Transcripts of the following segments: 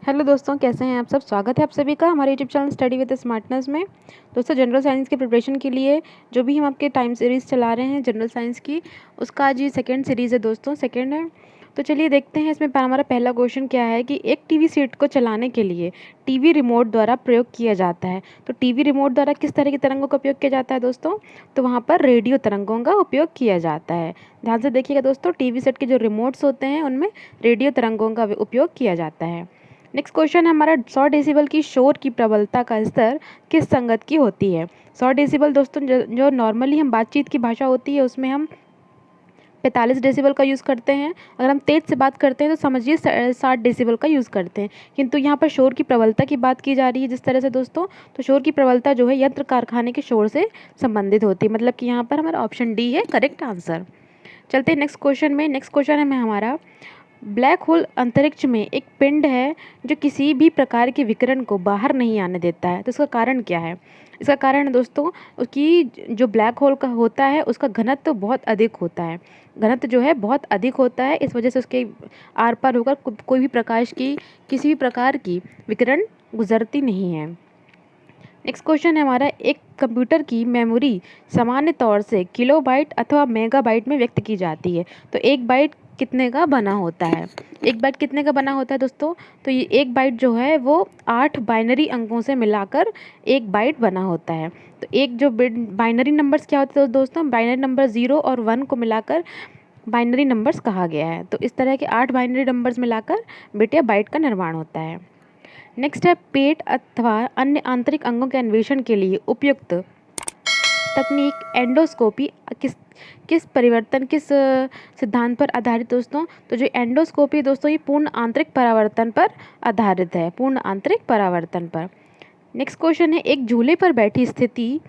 Hello दोस्तों, कैसे हैं आप सब। स्वागत है आप सभी का हमारे YouTube channel study with smartness में। दोस्तों, जनरल साइंस के प्रिपरेशन के लिए जो भी हम आपके टाइम सीरीज़ चला रहे हैं जनरल साइंस की, उसका आज ये सेकंड सीरीज़ है दोस्तों, सेकंड है। तो चलिए देखते हैं इसमें हमारा पहला क्वेश्चन क्या है कि एक टीवी सेट को चलाने के लिए टीवी रिमोट द्वारा प्रयोग किया जाता है। तो टीवी रिमोट द्वारा किस तरह की तरंगों का उपयोग किया जाता है दोस्तों? तो वहाँ पर रेडियो तरंगों का उपयोग किया जाता है। ध्यान से देखिएगा दोस्तों, टीवी सेट के जो रिमोट्स होते हैं उनमें रेडियो तरंगों का उपयोग किया जाता है। नेक्स्ट क्वेश्चन है हमारा, 100 डेसिबल की शोर की प्रबलता का स्तर किस संगत की होती है? 100 डेसिबल दोस्तों जो नॉर्मली हम बातचीत की भाषा होती है उसमें हम 45 डेसिबल का यूज़ करते हैं। अगर हम तेज से बात करते हैं तो समझिए 60 डेसिबल का यूज़ करते हैं। किंतु यहाँ पर शोर की प्रबलता की बात की जा रही है जिस तरह से दोस्तों, तो शोर की प्रबलता जो है यंत्र कारखाने के शोर से संबंधित होती है। मतलब कि यहाँ पर हमारा ऑप्शन डी है करेक्ट आंसर। चलते हैं नेक्स्ट क्वेश्चन में। नेक्स्ट क्वेश्चन है हमारा, ब्लैक होल अंतरिक्ष में एक पिंड है जो किसी भी प्रकार के विकिरण को बाहर नहीं आने देता है। तो इसका कारण क्या है? इसका कारण है दोस्तों कि जो ब्लैक होल का होता है उसका घनत्व तो बहुत अधिक होता है। घनत्व जो है बहुत अधिक होता है, इस वजह से उसके आर पार होकर कोई भी प्रकाश की किसी भी प्रकार की विकिरण गुजरती नहीं है। नेक्स्ट क्वेश्चन है हमारा, एक कंप्यूटर की मेमोरी सामान्य तौर से किलोबाइट अथवा मेगाबाइट में व्यक्त की जाती है। तो एक बाइट कितने का बना होता है? एक बाइट कितने का बना होता है दोस्तों? तो ये एक बाइट जो है वो 8 बाइनरी अंकों से मिलाकर एक बाइट बना होता है। तो एक जो बाइनरी नंबर्स क्या होते हैं दोस्तों, बाइनरी नंबर 0 और 1 को मिलाकर बाइनरी नंबर्स कहा गया है। तो इस तरह के 8 बाइनरी नंबर्स मिलाकर बिट या बाइट का निर्माण होता है। नेक्स्ट है, पेट अथवा अन्य आंतरिक अंगों के अन्वेषण के लिए उपयुक्त तकनीक एंडोस्कोपी किस सिद्धांत पर आधारित दोस्तों? तो जो एंडोस्कोपी दोस्तों ये पूर्ण आंतरिक परावर्तन पर आधारित है, पूर्ण आंतरिक परावर्तन पर। नेक्स्ट क्वेश्चन है, एक झूले पर बैठी स्थिति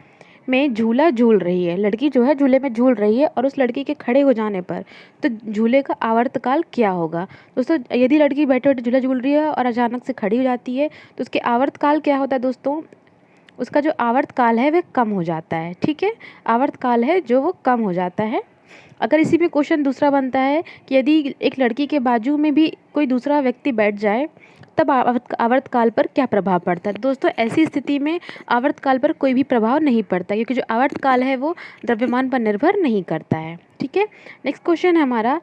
में झूला झूल रही है। लड़की जो है झूले में झूल रही है और उस लड़की के खड़े हो जाने पर तो झूले का आवर्तकाल क्या होगा? दोस्तों, यदि लड़की बैठे बैठे झूला झूल रही है और अचानक से खड़ी हो जाती है तो उसके आवर्तकाल क्या होता है दोस्तों? उसका जो आवर्तकाल है वह कम हो जाता है। ठीक है, आवर्तकाल है जो वो कम हो जाता है। अगर इसी में क्वेश्चन दूसरा बनता है कि यदि एक लड़की के बाजू में भी कोई दूसरा व्यक्ति बैठ जाए तब आवर्तकाल पर क्या प्रभाव पड़ता है? दोस्तों, ऐसी स्थिति में आवर्तकाल पर कोई भी प्रभाव नहीं पड़ता क्योंकि जो आवर्तकाल है वो द्रव्यमान पर निर्भर नहीं करता है। ठीक है, नेक्स्ट क्वेश्चन है हमारा,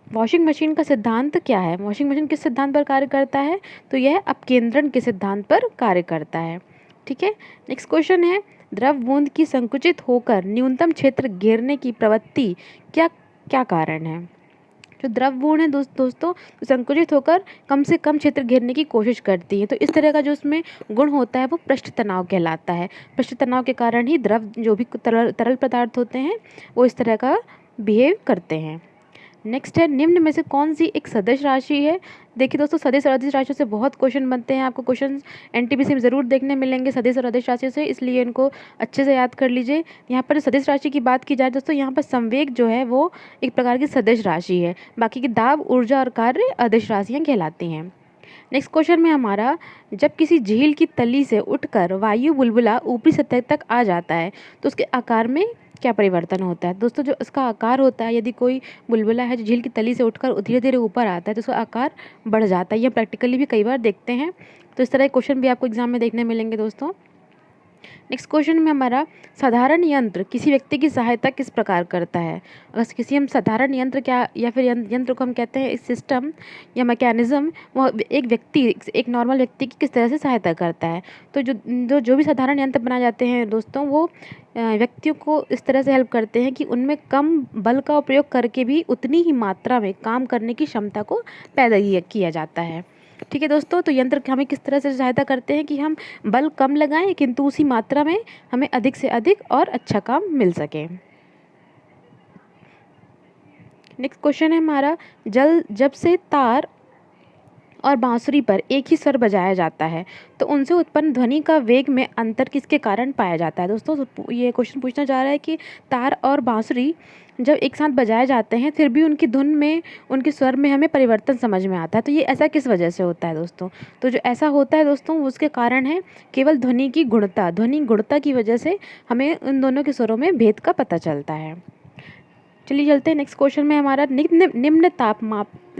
वॉशिंग मशीन का सिद्धांत क्या है? वॉशिंग मशीन किस सिद्धांत पर कार्य करता है? तो यह अपकेंद्रण के सिद्धांत पर कार्य करता है। ठीक है, नेक्स्ट क्वेश्चन है, द्रव बूंद की संकुचित होकर न्यूनतम क्षेत्र घेरने की प्रवृत्ति क्या क्या कारण है? जो द्रव बूंद है दोस्तों तो संकुचित होकर कम से कम क्षेत्र घेरने की कोशिश करती है। तो इस तरह का जो उसमें गुण होता है वो पृष्ठ तनाव कहलाता है। पृष्ठ तनाव के कारण ही द्रव जो भी तरल पदार्थ होते हैं वो इस तरह का बिहेव करते हैं। नेक्स्ट है, निम्न में से कौन सी एक सदिश राशि है? देखिए दोस्तों, सदिश और अदिश राशियों से बहुत क्वेश्चन बनते हैं। आपको क्वेश्चन एनटीपीसी में ज़रूर देखने मिलेंगे सदिश और अदिश राशियों से, इसलिए इनको अच्छे से याद कर लीजिए। यहाँ पर सदिश राशि की बात की जाए दोस्तों, यहाँ पर संवेग जो है वो एक प्रकार की सदिश राशि है। बाकी की दाब, ऊर्जा और कार्य अदिश राशियाँ कहलाती हैं। नेक्स्ट क्वेश्चन में हमारा, जब किसी झील की तली से उठकर वायु बुलबुला ऊपरी सतह तक आ जाता है तो उसके आकार में क्या परिवर्तन होता है? दोस्तों, जो इसका आकार होता है, यदि कोई बुलबुला है जो झील की तली से उठकर धीरे धीरे ऊपर आता है तो उसका आकार बढ़ जाता है। ये प्रैक्टिकली भी कई बार देखते हैं, तो इस तरह के क्वेश्चन भी आपको एग्जाम में देखने मिलेंगे दोस्तों। नेक्स्ट क्वेश्चन में हमारा, साधारण यंत्र किसी व्यक्ति की सहायता किस प्रकार करता है? अगर किसी हम साधारण यंत्र क्या या फिर यंत्र को हम कहते हैं सिस्टम या मैकेनिज्म, वो एक व्यक्ति, एक नॉर्मल व्यक्ति की किस तरह से सहायता करता है? तो जो भी साधारण यंत्र बनाए जाते हैं दोस्तों वो व्यक्तियों को इस तरह से हेल्प करते हैं कि उनमें कम बल का उपयोग करके भी उतनी ही मात्रा में काम करने की क्षमता को पैदा किया जाता है। ठीक है दोस्तों, तो यंत्र हमें किस तरह से सहायता करते हैं कि हम बल कम लगाएं किंतु उसी मात्रा में हमें अधिक से अधिक और अच्छा काम मिल सके। नेक्स्ट क्वेश्चन है हमारा, जब से तार और बांसुरी पर एक ही स्वर बजाया जाता है तो उनसे उत्पन्न ध्वनि का वेग में अंतर किसके कारण पाया जाता है? दोस्तों, ये क्वेश्चन पूछना चाह रहा है कि तार और बांसुरी जब एक साथ बजाए जाते हैं फिर भी उनकी धुन में, उनके स्वर में हमें परिवर्तन समझ में आता है। तो ये ऐसा किस वजह से होता है दोस्तों? तो जो ऐसा होता है दोस्तों उसके कारण है केवल ध्वनि की गुणता, ध्वनि गुणता की वजह से हमें उन दोनों के स्वरों में भेद का पता चलता है। चलिए चलते हैं नेक्स्ट क्वेश्चन में हमारा, निम्न ताप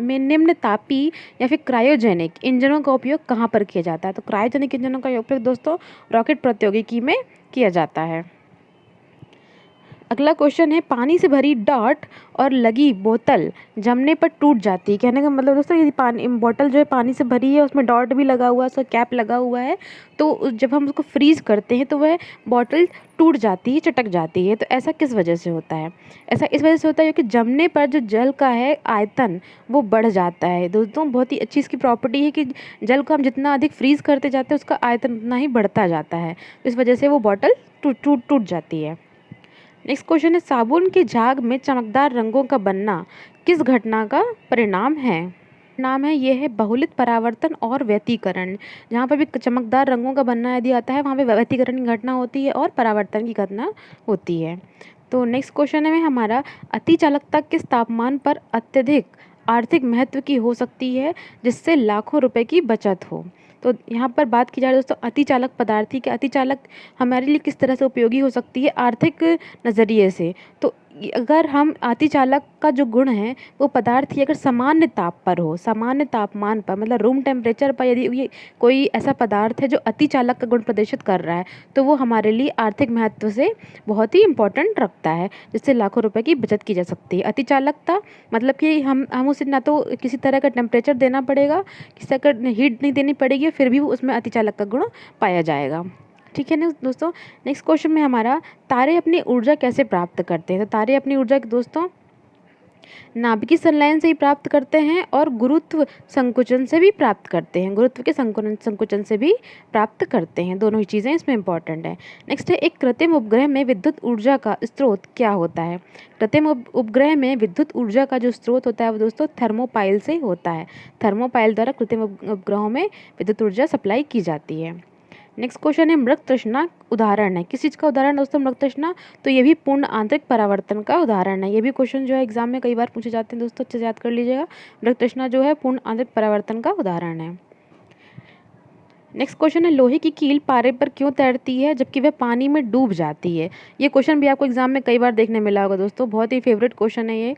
में निम्न तापी या फिर क्रायोजेनिक इंजनों का उपयोग कहाँ पर किया जाता है? तो क्रायोजेनिक इंजनों का उपयोग दोस्तों रॉकेट प्रौद्योगिकी में किया जाता है। अगला क्वेश्चन है, पानी से भरी डॉट और लगी बोतल जमने पर टूट जाती है। कहने का मतलब दोस्तों, यदि पानी बोतल जो है पानी से भरी है, उसमें डॉट भी लगा हुआ है, उसका कैप लगा हुआ है, तो जब हम उसको फ्रीज़ करते हैं तो वह बोतल टूट जाती है, चटक जाती है। तो ऐसा किस वजह से होता है? ऐसा इस वजह से होता है क्योंकि जमने पर जो जल का है आयतन वो बढ़ जाता है। दोस्तों बहुत ही अच्छी इसकी प्रॉपर्टी है कि जल को हम जितना अधिक फ्रीज़ करते जाते हैं उसका आयतन उतना ही बढ़ता जाता है। इस वजह से वो बोतल टूट जाती है। नेक्स्ट क्वेश्चन है, साबुन के झाग में चमकदार रंगों का बनना किस घटना का परिणाम है? नाम है ये है बहुलित परावर्तन और व्यतिकरण। जहाँ पर भी चमकदार रंगों का बनना यदि आता है वहाँ पे व्यतिकरण की घटना होती है और परावर्तन की घटना होती है। तो नेक्स्ट क्वेश्चन है हमारा, अति चालकता किस तापमान पर अत्यधिक आर्थिक महत्व की हो सकती है जिससे लाखों रुपए की बचत हो? तो यहाँ पर बात की जाए दोस्तों अति चालक पदार्थ की, अति चालक हमारे लिए किस तरह से उपयोगी हो सकती है आर्थिक नज़रिए से। तो अगर हम अति चालक का जो गुण है वो पदार्थ की अगर सामान्य ताप पर हो, सामान्य तापमान पर मतलब रूम टेम्परेचर पर यदि ये कोई ऐसा पदार्थ है जो अति चालक का गुण प्रदर्शित कर रहा है तो वो हमारे लिए आर्थिक महत्व से बहुत ही इम्पोर्टेंट रखता है, जिससे लाखों रुपए की बचत की जा सकती है। अति चालकता मतलब कि हम उसे ना तो किसी तरह का टेम्परेचर देना पड़ेगा, किसी तरह का हीट नहीं देनी पड़ेगी, फिर भी उसमें अति चालक का गुण पाया जाएगा। ठीक है ना दोस्तों। नेक्स्ट क्वेश्चन में हमारा, तारे अपनी ऊर्जा कैसे प्राप्त करते हैं? तो तारे अपनी ऊर्जा दोस्तों नाभिकीय संलयन से ही प्राप्त करते हैं और गुरुत्व संकुचन से भी प्राप्त करते हैं, गुरुत्व के संकुचन से भी प्राप्त करते हैं। दोनों ही चीज़ें इसमें इंपॉर्टेंट है। नेक्स्ट है, एक कृत्रिम उपग्रह में विद्युत ऊर्जा का स्रोत क्या होता है? कृत्रिम उपग्रह में विद्युत ऊर्जा का जो स्रोत होता है वो दोस्तों थर्मोपाइल से होता है। थर्मोपाइल द्वारा कृत्रिम उपग्रहों में विद्युत ऊर्जा सप्लाई की जाती है। नेक्स्ट क्वेश्चन है, मृग तृष्णा उदाहरण है? किस चीज़ का उदाहरण दोस्तों मृग तृष्णा? तो ये भी पूर्ण आंतरिक परावर्तन का उदाहरण है। ये भी क्वेश्चन जो है एग्जाम में कई बार पूछे जाते हैं दोस्तों, अच्छे से याद कर लीजिएगा। मृग तृष्णा जो है पूर्ण आंतरिक परावर्तन का उदाहरण है। नेक्स्ट क्वेश्चन है, लोहे की कील पारे पर क्यों तैरती है जबकि वह पानी में डूब जाती है? ये क्वेश्चन भी आपको एग्जाम में कई बार देखने मिला होगा दोस्तों, बहुत ही फेवरेट क्वेश्चन है ये।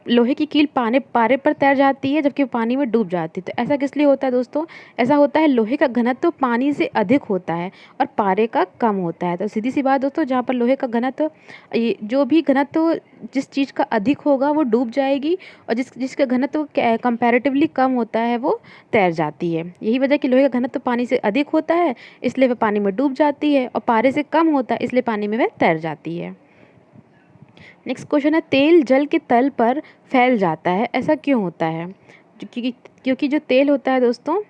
लोहे की कील पारे पर तैर जाती है जबकि पानी में डूब जाती है। तो ऐसा किस लिए होता है दोस्तों? ऐसा होता है लोहे का घनत्व पानी से अधिक होता है और पारे का कम होता है। तो सीधी सी बात दोस्तों, जहाँ पर लोहे का घनत्व ये जो भी घनत्व जिस चीज़ का अधिक होगा वो डूब जाएगी और जिसका घनत्व कंपैरेटिवली कम होता है वो तैर जाती है। यही वजह कि लोहे का घनत्व पानी से अधिक होता है इसलिए वह पानी में डूब जाती है और पारे से कम होता है इसलिए पानी में वह तैर जाती है। नेक्स्ट क्वेश्चन है, तेल जल के तल पर फैल जाता है, ऐसा क्यों होता है? क्योंकि जो तेल होता है दोस्तों,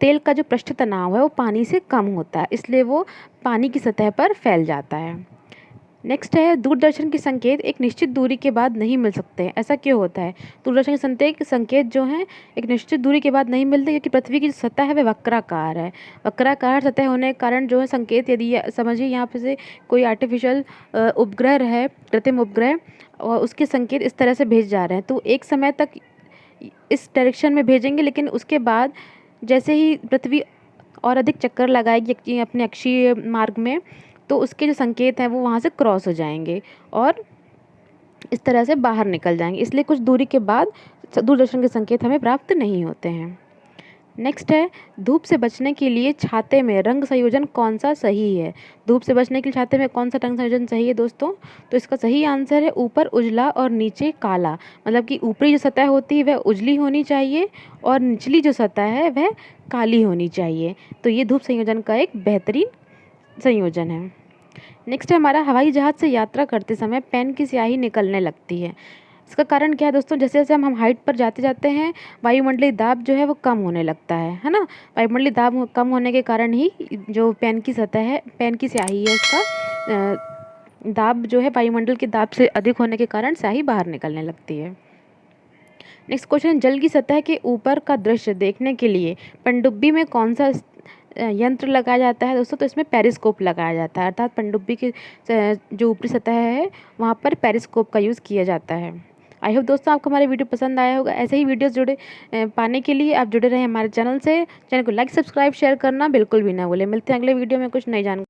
तेल का जो पृष्ठ तनाव है वो पानी से कम होता है इसलिए वो पानी की सतह पर फैल जाता है। नेक्स्ट है, दूरदर्शन के संकेत एक निश्चित दूरी के बाद नहीं मिल सकते हैं, ऐसा क्यों होता है? दूरदर्शन के संकेत जो हैं एक निश्चित दूरी के बाद नहीं मिलते क्योंकि पृथ्वी की जो सतह है वह वक्राकार है। वक्राकार सतह होने के कारण जो है संकेत यदि समझिए यहाँ पे से कोई आर्टिफिशियल उपग्रह है, कृत्रिम उपग्रह, और उसके संकेत इस तरह से भेज जा रहे हैं तो एक समय तक इस डायरेक्शन में भेजेंगे, लेकिन उसके बाद जैसे ही पृथ्वी और अधिक चक्कर लगाएगी अपने अक्षीय मार्ग में तो उसके जो संकेत हैं वो वहाँ से क्रॉस हो जाएंगे और इस तरह से बाहर निकल जाएंगे, इसलिए कुछ दूरी के बाद दूरदर्शन के संकेत हमें प्राप्त नहीं होते हैं। नेक्स्ट है, धूप से बचने के लिए छाते में रंग संयोजन कौन सा सही है? धूप से बचने के लिए छाते में कौन सा रंग संयोजन सही है दोस्तों? तो इसका सही आंसर है ऊपर उजला और नीचे काला। मतलब कि ऊपरी जो सतह होती है वह उजली होनी चाहिए और निचली जो सतह है वह काली होनी चाहिए। तो ये धूप संयोजन का एक बेहतरीन संयोजन है। नेक्स्ट है हमारा, हवाई जहाज़ से यात्रा करते समय पेन की स्याही निकलने लगती है, इसका कारण क्या है दोस्तों? जैसे जैसे हम हाइट पर जाते जाते हैं वायुमंडलीय दाब जो है वो कम होने लगता है ना। वायुमंडलीय दाब कम होने के कारण ही जो पेन की सतह है, पेन की स्याही है, उसका दाब जो है वायुमंडल के दाब से अधिक होने के कारण स्याही बाहर निकलने लगती है। नेक्स्ट क्वेश्चन, जल की सतह के ऊपर का दृश्य देखने के लिए पनडुब्बी में कौन सा यंत्र लगाया जाता है दोस्तों? तो इसमें पेरिस्कोप लगाया जाता है, अर्थात पनडुब्बी की जो ऊपरी सतह है वहाँ पर पेरिस्कोप का यूज़ किया जाता है। आई होप दोस्तों आपको हमारे वीडियो पसंद आया होगा। ऐसे ही वीडियोस पाने के लिए आप जुड़े रहें हमारे चैनल से। चैनल को लाइक, सब्सक्राइब, शेयर करना बिल्कुल भी ना भूलें। मिलते हैं अगले वीडियो में कुछ नई जानकारी।